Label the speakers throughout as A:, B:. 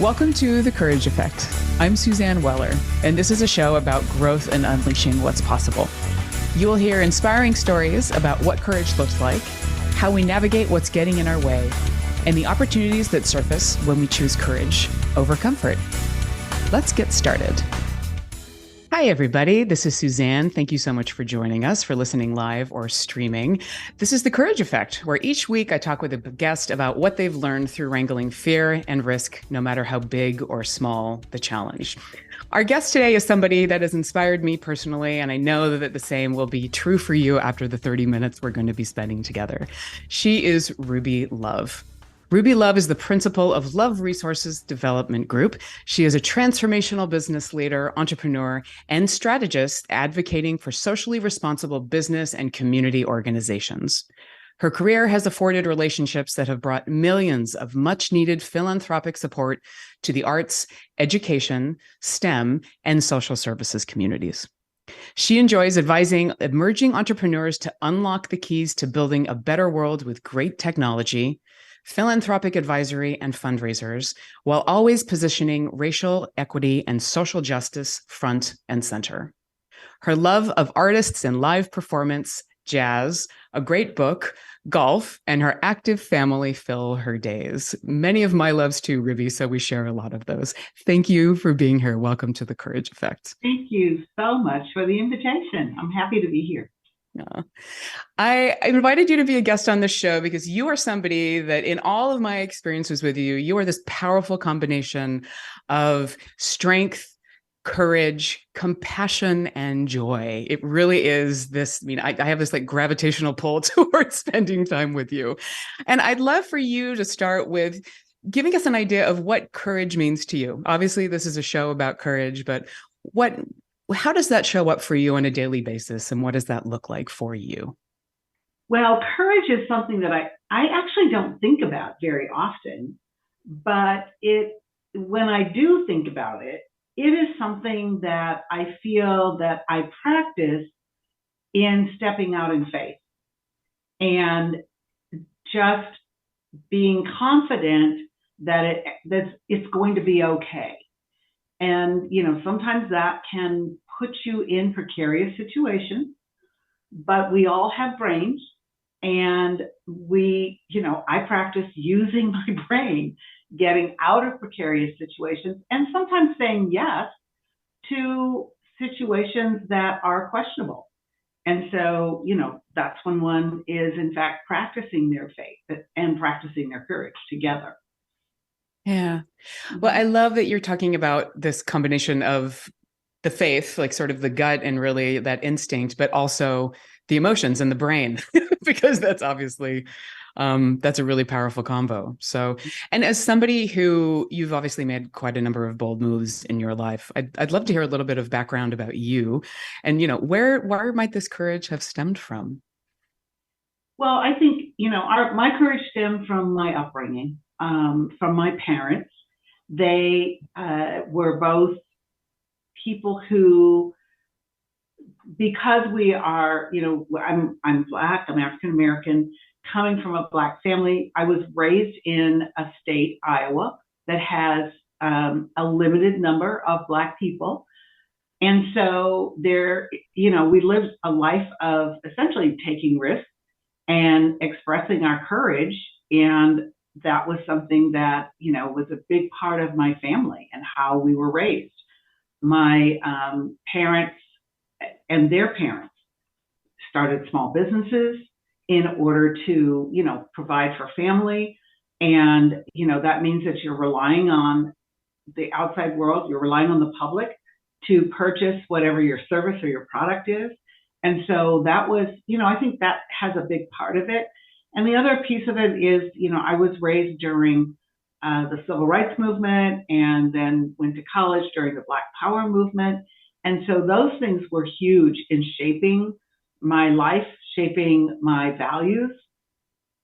A: Welcome to The Courage Effect. I'm Suzanne Weller, and this is a show about growth and unleashing what's possible. You will hear inspiring stories about what courage looks like, how we navigate what's getting in our way, and the opportunities that surface when we choose courage over comfort. Let's get started. Hi, everybody. This is Suzanne. Thank you so much for joining us, for listening live or streaming. This is The Courage Effect, where each week I talk with a guest about what they've learned through wrangling fear and risk, no matter how big or small the challenge. Our guest today is somebody that has inspired me personally, and I know that the same will be true for you after the 30 minutes we're going to be spending together. She is Ruby Love. Ruby Love is the principal of Love Resources Development Group. She is a transformational business leader, entrepreneur, and strategist advocating for socially responsible business and community organizations. Her career has afforded relationships that have brought millions of much-needed philanthropic support to the arts, education, STEM, and social services communities. She enjoys advising emerging entrepreneurs to unlock the keys to building a better world with great technology, philanthropic advisory, and fundraisers, while always positioning racial equity and social justice front and center. Her love of artists and live performance, jazz, a great book, golf, and her active family fill her days. Many of my loves too, Ruby, so we share a lot of those. Thank you for being here. Welcome to The Courage Effect.
B: Thank you so much for the invitation. I'm happy to be here.
A: Yeah. I invited you to be a guest on this show because you are somebody that in all of my experiences with you, you are this powerful combination of strength, courage, compassion, and joy. It really is this, I have this like gravitational pull towards spending time with you. And I'd love for you to start with giving us an idea of what courage means to you. Obviously, this is a show about courage, but how does that show up for you on a daily basis, and what does that look like for you?
B: Well, courage is something that I actually don't think about very often, but when I do think about it, it is something that I feel that I practice in stepping out in faith and just being confident that it's going to be okay. And, sometimes that can put you in precarious situations, but we all have brains, and I practice using my brain, getting out of precarious situations, and sometimes saying yes to situations that are questionable. And so, that's when one is in fact practicing their faith and practicing their courage together.
A: Yeah. Well, I love that you're talking about this combination of the faith, like sort of the gut and really that instinct, but also the emotions and the brain, because that's obviously, that's a really powerful combo. So, and as somebody who you've obviously made quite a number of bold moves in your life, I'd love to hear a little bit of background about you and, where might this courage have stemmed from?
B: Well, I think, my courage stemmed from my upbringing. From my parents. They were both people who, because we are, I'm Black, I'm African American, coming from a Black family. I was raised in a state, Iowa, that has a limited number of Black people. And so we lived a life of essentially taking risks and expressing our courage, and that was something that, was a big part of my family and how we were raised. My parents and their parents started small businesses in order to, provide for family. And, that means that you're relying on the outside world, you're relying on the public to purchase whatever your service or your product is. And so that was, I think that has a big part of it. And the other piece of it is, I was raised during the civil rights movement and then went to college during the Black Power movement. And so those things were huge in shaping my life, shaping my values,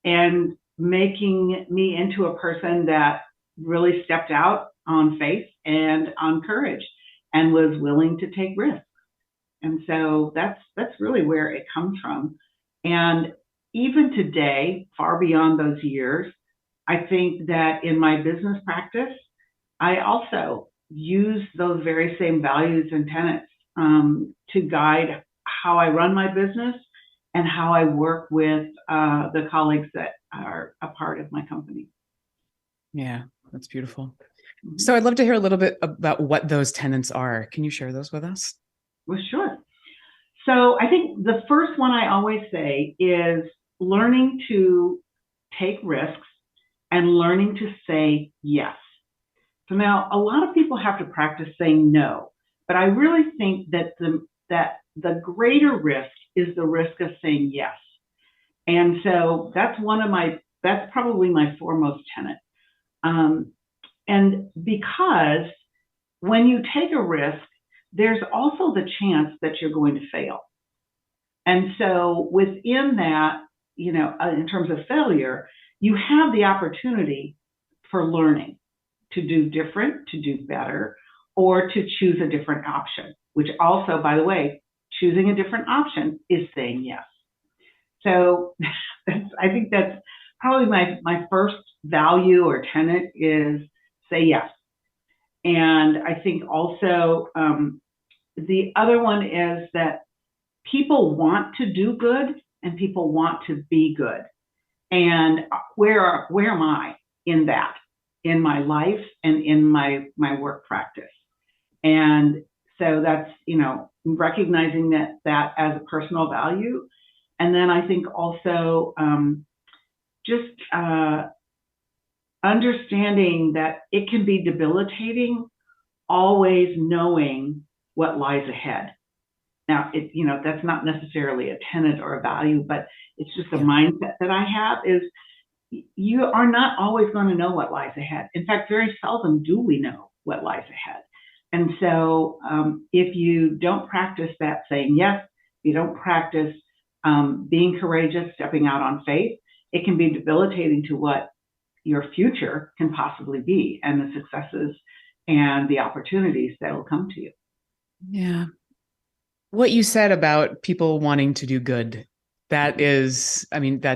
B: and making me into a person that really stepped out on faith and on courage and was willing to take risks. And so that's really where it comes from. And even today, far beyond those years, I think that in my business practice, I also use those very same values and tenets to guide how I run my business and how I work with the colleagues that are a part of my company.
A: Yeah, that's beautiful.
B: Mm-hmm.
A: So I'd love to hear a little bit about what those tenets are. Can you share those with us?
B: Well, sure. So I think the first one I always say is learning to take risks and learning to say yes. So now a lot of people have to practice saying no, but I really think that the greater risk is the risk of saying yes. And so that's probably my foremost tenet. Um, and because when you take a risk, there's also the chance that you're going to fail. And so within that, in terms of failure, you have the opportunity for learning, to do different, to do better, or to choose a different option, which also, by the way, choosing a different option is saying yes. So I think that's probably my first value or tenet is say yes. And I think also the other one is that people want to do good and people want to be good. And where am I in that, in my life and in my work practice? And so that's, recognizing that as a personal value. And then I think also just understanding that it can be debilitating always knowing what lies ahead. Now, that's not necessarily a tenet or a value, but it's just a mindset that I have is you are not always going to know what lies ahead. In fact, very seldom do we know what lies ahead. And so if you don't practice that saying yes, if you don't practice being courageous, stepping out on faith, it can be debilitating to what your future can possibly be and the successes and the opportunities that will come to you.
A: Yeah. What you said about people wanting to do good, that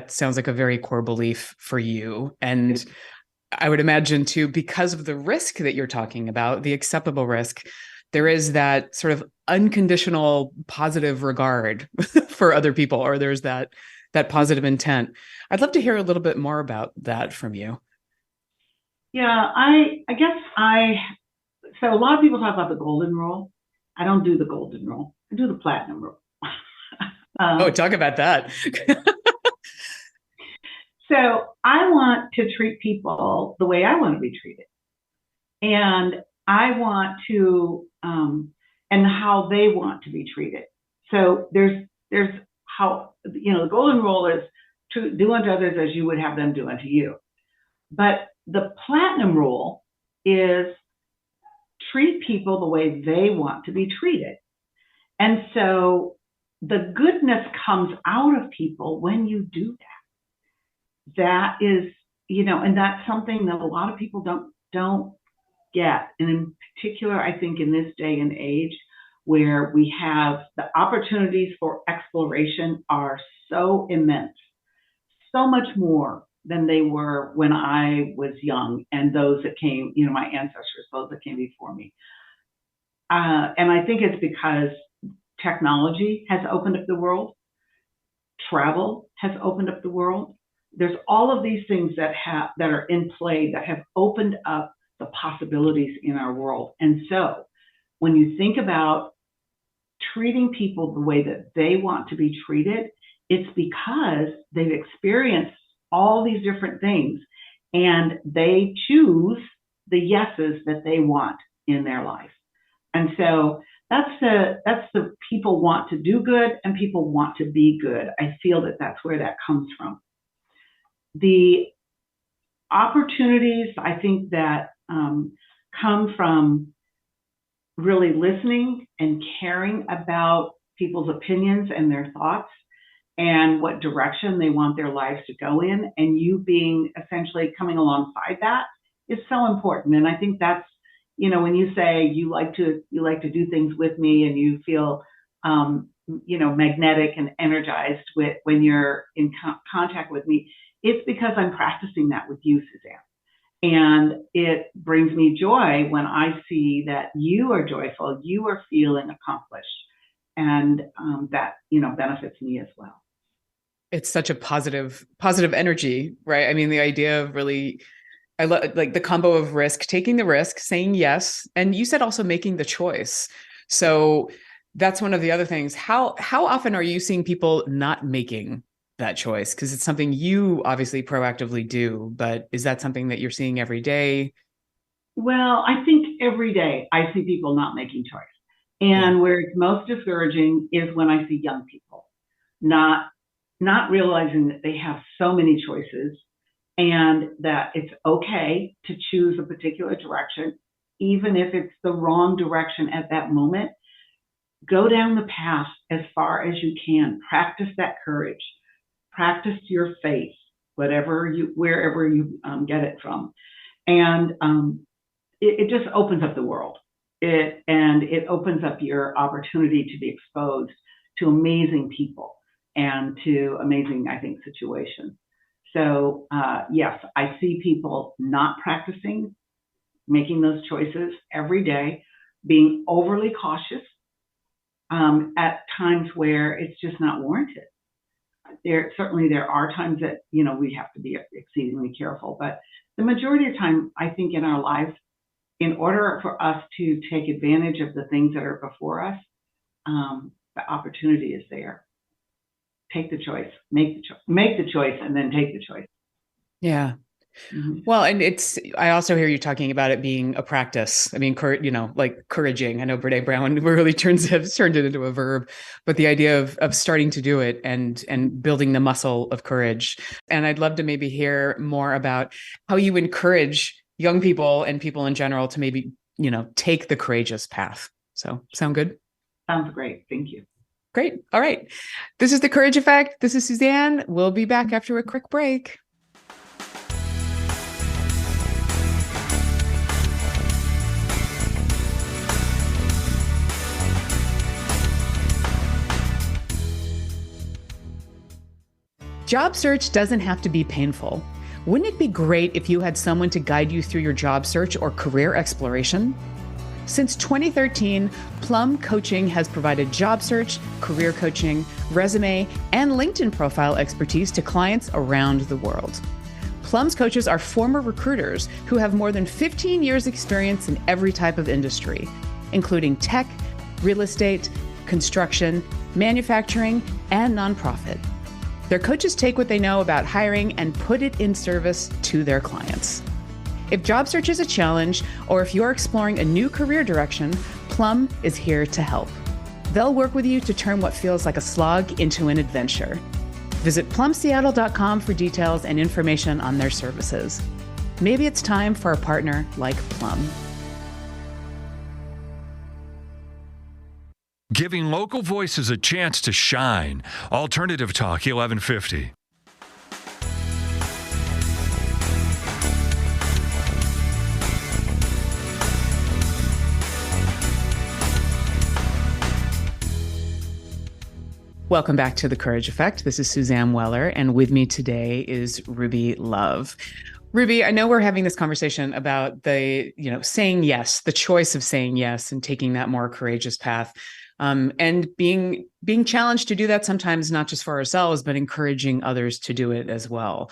A: sounds like a very core belief for you. And I would imagine too, because of the risk that you're talking about, the acceptable risk, there is that sort of unconditional positive regard for other people, or there's that positive intent. I'd love to hear a little bit more about that from you.
B: Yeah, I guess so a lot of people talk about the golden rule. I don't do the golden rule. I do the platinum rule.
A: Talk about that.
B: So I want to treat people the way I want to be treated. And I want to, and how they want to be treated. So there's how, the golden rule is to do unto others as you would have them do unto you. But the platinum rule is treat people the way they want to be treated. And so the goodness comes out of people when you do that. That is, and that's something that a lot of people don't get. And in particular, I think in this day and age where we have the opportunities for exploration are so immense, so much more than they were when I was young and those that came, my ancestors, those that came before me. And I think it's because technology has opened up the world, travel has opened up the world. There's all of these things that are in play that have opened up the possibilities in our world. And so when you think about treating people the way that they want to be treated, it's because they've experienced all these different things and they choose the yeses that they want in their life. And so that's the people want to do good and people want to be good. I feel that that's where that comes from. The opportunities, I think, that come from really listening and caring about people's opinions and their thoughts and what direction they want their lives to go in, and you being essentially coming alongside that is so important. And I think that's, when you say you like to do things with me and you feel magnetic and energized when you're in contact with me, it's because I'm practicing that with you, Suzanne. And it brings me joy when I see that you are joyful, you are feeling accomplished, and that benefits me as well.
A: It's such a positive energy, right? I mean, the idea of really, I love like the combo of risk, taking the risk, saying yes, and you said also making the choice. So that's one of the other things. How often are you seeing people not making that choice? Because it's something you obviously proactively do, but is that something that you're seeing every day?
B: Well, I think every day I see people not making choice.
A: Yeah.
B: And where it's most discouraging is when I see young people not not realizing that they have so many choices and that it's okay to choose a particular direction, even if it's the wrong direction at that moment. Go down the path as far as you can. Practice that courage. Practice your faith, wherever you get it from, and it just opens up the world. It opens up your opportunity to be exposed to amazing people and to amazing, I think, situations. So yes, I see people not practicing, making those choices every day, being overly cautious at times where it's just not warranted. There are times that we have to be exceedingly careful, but the majority of the time, I think in our lives, in order for us to take advantage of the things that are before us, the opportunity is there. Take the choice, make the choice, and then take the choice.
A: Yeah.
B: Mm-hmm.
A: Well, and I also hear you talking about it being a practice. I mean, like encouraging. I know Brene Brown really has turned it into a verb, but the idea of starting to do it and building the muscle of courage. And I'd love to maybe hear more about how you encourage young people and people in general to maybe, take the courageous path. So sound good?
B: Sounds great. Thank you.
A: Great. All right. This is The Courage Effect. This is Suzanne. We'll be back after a quick break. Job search doesn't have to be painful. Wouldn't it be great if you had someone to guide you through your job search or career exploration? Since 2013, Plum Coaching has provided job search, career coaching, resume, and LinkedIn profile expertise to clients around the world. Plum's coaches are former recruiters who have more than 15 years experience in every type of industry, including tech, real estate, construction, manufacturing, and nonprofit. Their coaches take what they know about hiring and put it in service to their clients. If job search is a challenge, or if you're exploring a new career direction, Plum is here to help. They'll work with you to turn what feels like a slog into an adventure. Visit plumseattle.com for details and information on their services. Maybe it's time for a partner like Plum.
C: Giving local voices a chance to shine. Alternative Talk 1150.
A: Welcome back to The Courage Effect. This is Suzanne Weller, and with me today is Ruby Love. Ruby, I know we're having this conversation about the, saying yes, the choice of saying yes and taking that more courageous path. And being challenged to do that sometimes, not just for ourselves, but encouraging others to do it as well.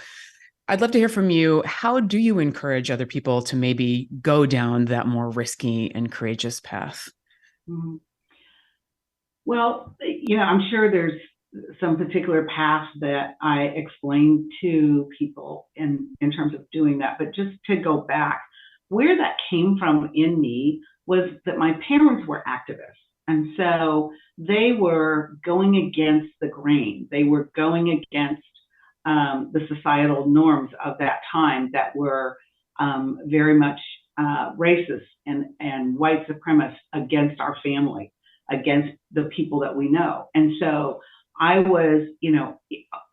A: I'd love to hear from you. How do you encourage other people to maybe go down that more risky and courageous path?
B: Mm-hmm. Well, I'm sure there's some particular paths that I explain to people in terms of doing that. But just to go back, where that came from in me was that my parents were activists. And so they were going against the grain. They were going against the societal norms of that time that were very much racist and white supremacist against our family, against the people that we know. And so I was,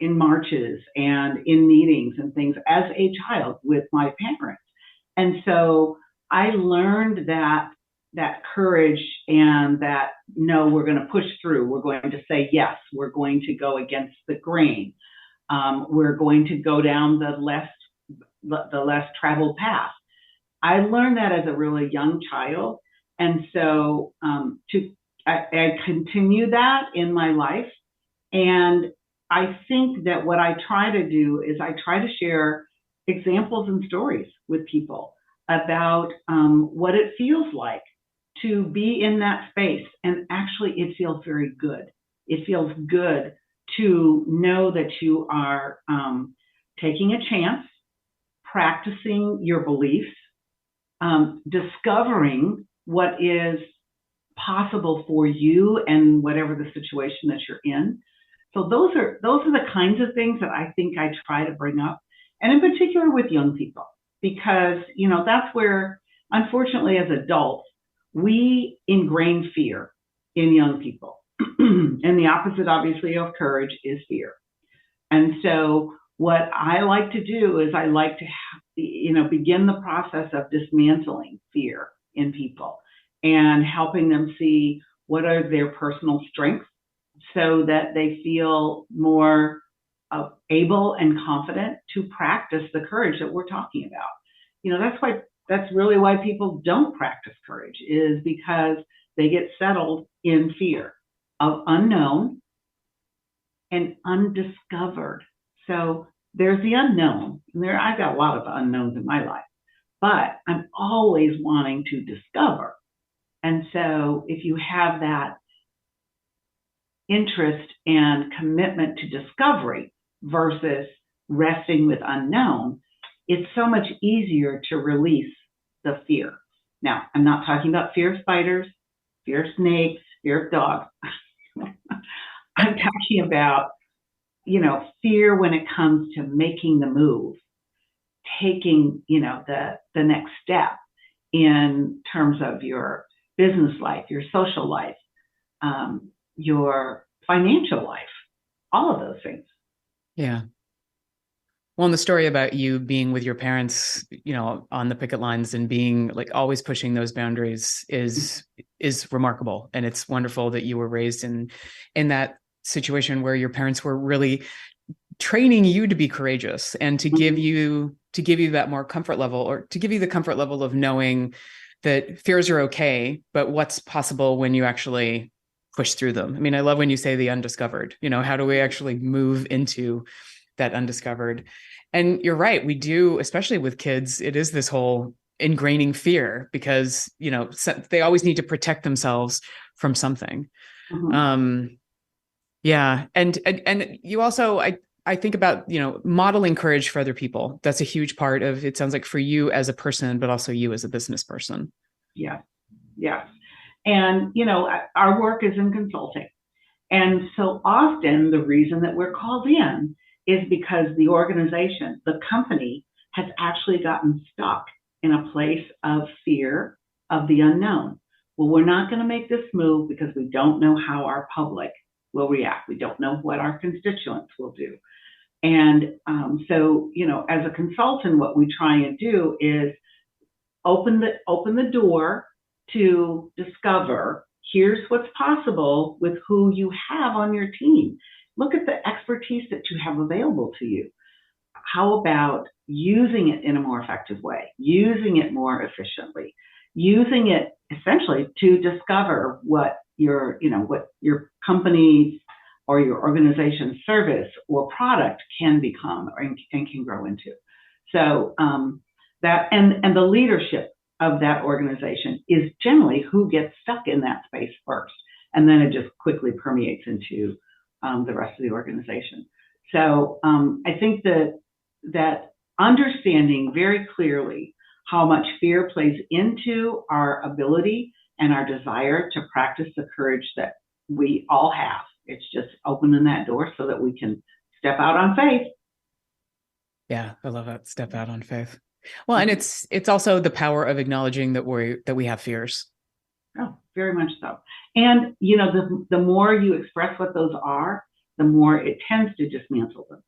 B: in marches and in meetings and things as a child with my parents. And so I learned that courage and that, no, we're going to push through. We're going to say yes. We're going to go against the grain. We're going to go down the less the less traveled path. I learned that as a really young child. And so I continue that in my life. And I think that what I try to do is I try to share examples and stories with people about what it feels like to be in that space. And actually, it feels very good. It feels good to know that you are taking a chance, practicing your beliefs, discovering what is possible for you and whatever the situation that you're in. So those are the kinds of things that I think I try to bring up, and in particular with young people, because that's where, unfortunately, as adults, we ingrain fear in young people. And the opposite, obviously, of courage is fear. And so what I like to do is I like to begin the process of dismantling fear in people and helping them see what are their personal strengths so that they feel more able and confident to practice the courage that we're talking about. That's really why people don't practice courage, is because they get settled in fear of unknown and undiscovered. So there's the unknown. I've got a lot of unknowns in my life, but I'm always wanting to discover. And so if you have that interest and commitment to discovery versus resting with unknown, it's so much easier to release the fear. Now, I'm not talking about fear of spiders, fear of snakes, fear of dogs. I'm talking about, fear when it comes to making the move, taking, the next step in terms of your business life, your social life, your financial life, all of those things.
A: Yeah. Well, and the story about you being with your parents, on the picket lines and being like always pushing those boundaries is remarkable. And it's wonderful that you were raised in that situation where your parents were really training you to be courageous and to give you that more comfort level, or to give you the comfort level of knowing that fears are okay, but what's possible when you actually push through them. I mean, I love when you say the undiscovered, how do we actually move into that undiscovered? And you're right. We do, especially with kids, it is this whole ingraining fear because, they always need to protect themselves from something.
B: Mm-hmm.
A: Yeah. And you also, I think about, modeling courage for other people. That's a huge part of, it sounds like, for you as a person, but also you as a business person.
B: Yeah. Yes. And, our work is in consulting. And so often the reason that we're called in is because the organization, the company, has actually gotten stuck in a place of fear of the unknown. Well, we're not going to make this move because we don't know how our public will react. We don't know what our constituents will do. And so, as a consultant, what we try and do is open the door to discover, here's what's possible with who you have on your team. Look at the expertise that you have available to you. How about using it in a more effective way, using it more efficiently, using it essentially to discover what your company's or your organization's service or product can become and can grow into. So that and the leadership of that organization is generally who gets stuck in that space first, and then it just quickly permeates into the rest of the organization. So I think that understanding very clearly how much fear plays into our ability and our desire to practice the courage that we all have. It's just opening that door so that we can step out on faith.
A: Yeah, I love that. Step out on faith. Well, and it's also the power of acknowledging that we have fears.
B: Oh, very much so. And the more you express what those are, the more it tends to dismantle them.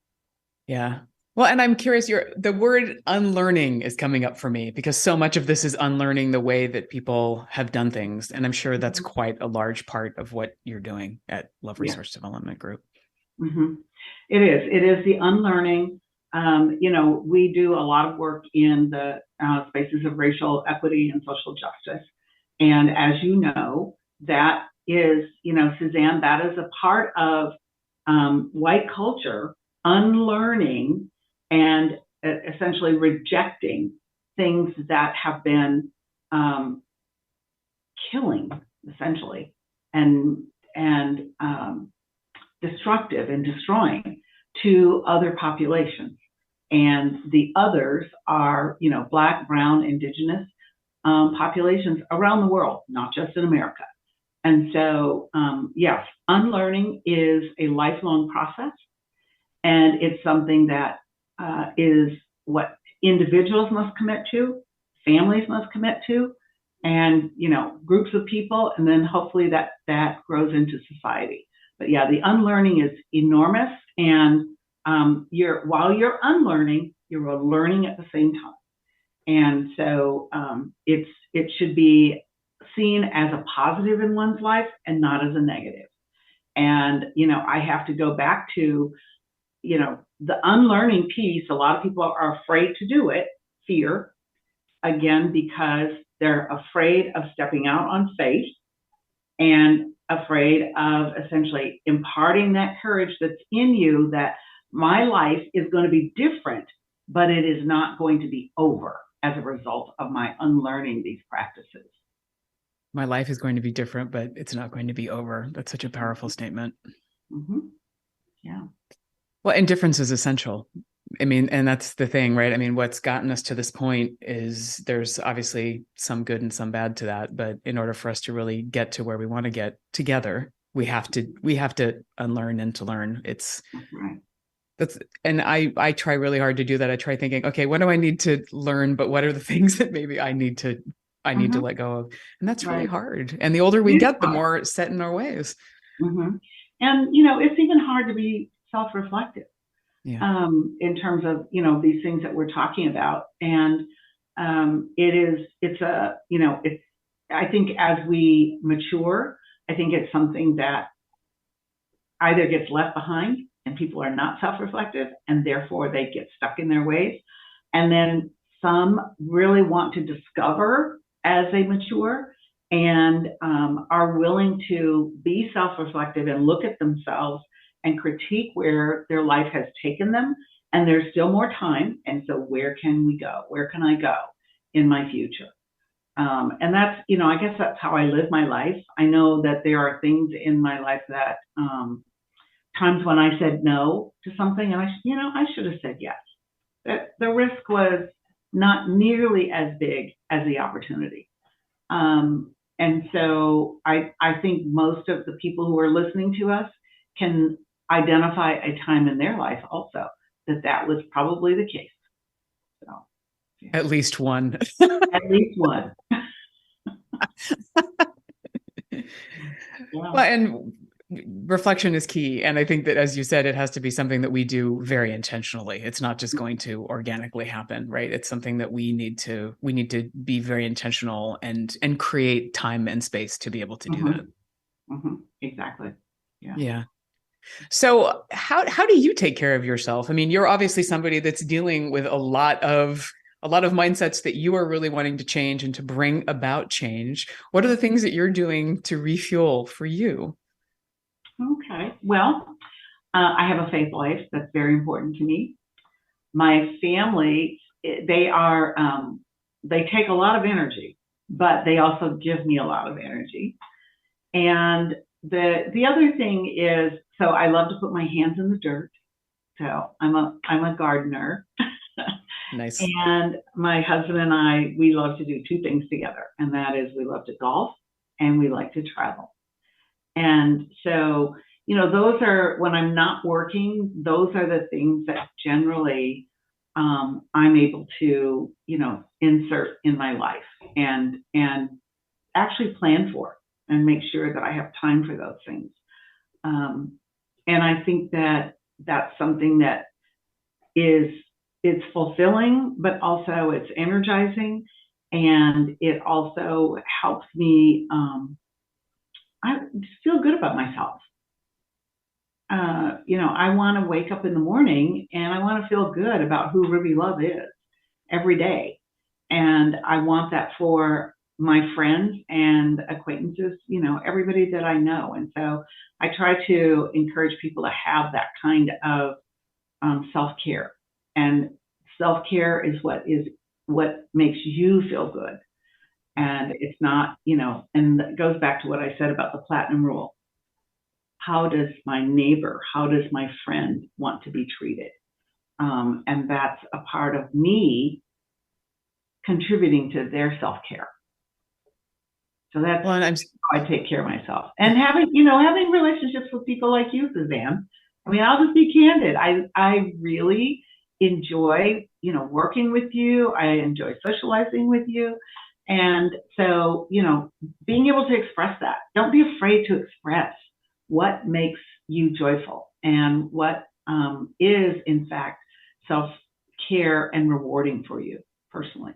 A: Yeah. Well, and I'm curious, the word unlearning is coming up for me because so much of this is unlearning the way that people have done things. And I'm sure that's quite a large part of what you're doing at Love Resource Development Group.
B: Mm-hmm. It is the unlearning we do a lot of work in the spaces of racial equity and social justice. And as you know, that is, Suzanne, that is a part of white culture unlearning and essentially rejecting things that have been killing, essentially, and destructive and destroying to other populations. And the others are, Black, brown, indigenous populations around the world, not just in America. And so, yes, unlearning is a lifelong process. And it's something that is what individuals must commit to, families must commit to, and, groups of people, and then hopefully that grows into society. But yeah, the unlearning is enormous. And while you're unlearning, you're learning at the same time. And so it should be seen as a positive in one's life and not as a negative. And, I have to go back to, the unlearning piece. A lot of people are afraid to do it, fear, again, because they're afraid of stepping out on faith and afraid of essentially imparting that courage that's in you, that my life is going to be different, but it is not going to be over as a result of my unlearning these practices.
A: My life is going to be different, but it's not going to be over. That's such a powerful statement.
B: Mm-hmm. Yeah.
A: Well, and difference is essential. I mean, and that's the thing, right? I mean, what's gotten us to this point is there's obviously some good and some bad to that, but in order for us to really get to where we want to get together, we have to unlearn and to learn. And I try really hard to do that. I try thinking, okay, what do I need to learn? But what are the things that maybe I need to let go of? And that's really hard. And the older we get, the more set in our ways.
B: Mm-hmm. And, it's even hard to be self-reflective.
A: Yeah.
B: In terms of, these things that we're talking about. And I think as we mature, I think it's something that either gets left behind and people are not self-reflective and therefore they get stuck in their ways. And then some really want to discover as they mature and are willing to be self-reflective and look at themselves and critique where their life has taken them, and there's still more time. And so where can we go? Where can I go in my future? And that's, I guess that's how I live my life. I know that there are things in my life that times when I said no to something and I should have said yes. That the risk was not nearly as big as the opportunity. And so I think most of the people who are listening to us can identify a time in their life also that was probably the case. So, yeah.
A: At least one.
B: At least one.
A: Yeah. Well, and reflection is key. And I think that, as you said, it has to be something that we do very intentionally. It's not just going to organically happen, right? It's something that we need to be very intentional and create time and space to be able to do that.
B: Mm-hmm. Exactly. Yeah.
A: Yeah. So how do you take care of yourself? I mean, you're obviously somebody that's dealing with a lot of mindsets that you are really wanting to change and to bring about change. What are the things that you're doing to refuel for you?
B: Okay. Well, I have a faith life that's very important to me. My family, they take a lot of energy, but they also give me a lot of energy. And the other thing is, so I love to put my hands in the dirt. So I'm a gardener.
A: Nice.
B: And my husband and I, we love to do two things together. And that is we love to golf and we like to travel. And so, those are, when I'm not working, those are the things that generally I'm able to, insert in my life and actually plan for and make sure that I have time for those things. And I think that that's something that it's fulfilling, but also it's energizing, and it also helps me I just feel good about myself. I want to wake up in the morning and I want to feel good about who Ruby Love is every day. And I want that for my friends and acquaintances, everybody that I know. And so I try to encourage people to have that kind of self-care. And self-care is what makes you feel good. And it's not, and it goes back to what I said about the platinum rule. How does my neighbor, how does my friend want to be treated? And that's a part of me contributing to their self-care. So that's how I take care of myself. And having relationships with people like you, Suzanne. I mean, I'll just be candid. I really enjoy, working with you. I enjoy socializing with you. And so, being able to express that. Don't be afraid to express what makes you joyful and what is, in fact, self-care and rewarding for you personally.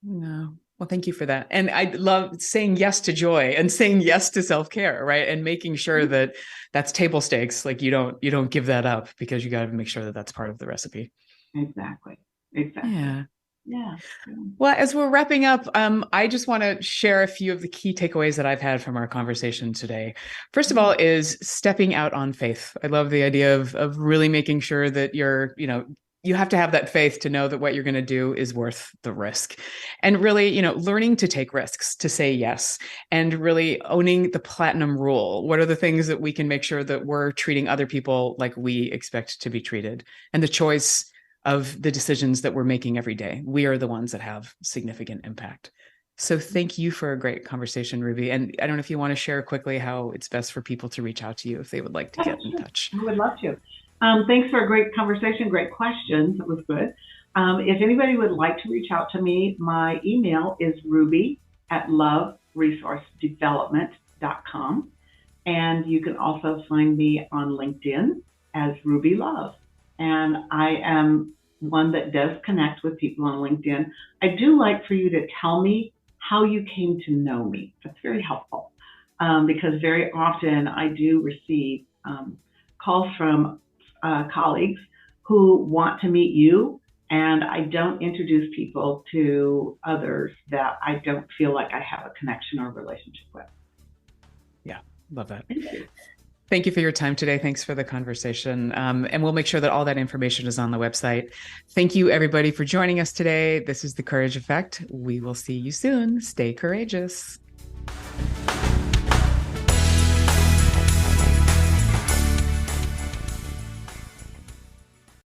A: No. Well, thank you for that. And I love saying yes to joy and saying yes to self-care, right? And making sure that that's table stakes. Like you don't give that up because you got to make sure that that's part of the recipe.
B: Exactly.
A: Yeah.
B: Yeah.
A: Well, as we're wrapping up, I just want to share a few of the key takeaways that I've had from our conversation today. First of all, is stepping out on faith. I love the idea of really making sure that you have to have that faith to know that what you're going to do is worth the risk. And really, learning to take risks, to say yes, and really owning the platinum rule. What are the things that we can make sure that we're treating other people like we expect to be treated? And the choice of the decisions that we're making every day. We are the ones that have significant impact. So thank you for a great conversation, Ruby. And I don't know if you want to share quickly how it's best for people to reach out to you if they would like to get in touch.
B: I would love to. Thanks for a great conversation, great questions. It was good. If anybody would like to reach out to me, my email is ruby@loveresourcedevelopment.com. And you can also find me on LinkedIn as Ruby Love. And I am one that does connect with people on LinkedIn. I do like for you to tell me how you came to know me. That's very helpful because very often I do receive calls from colleagues who want to meet you, and I don't introduce people to others that I don't feel like I have a connection or relationship with.
A: Yeah, love that.
B: Thank you.
A: Thank you for your time today. Thanks for the conversation. And we'll make sure that all that information is on the website. Thank you, everybody, for joining us today. This is The Courage Effect. We will see you soon. Stay courageous.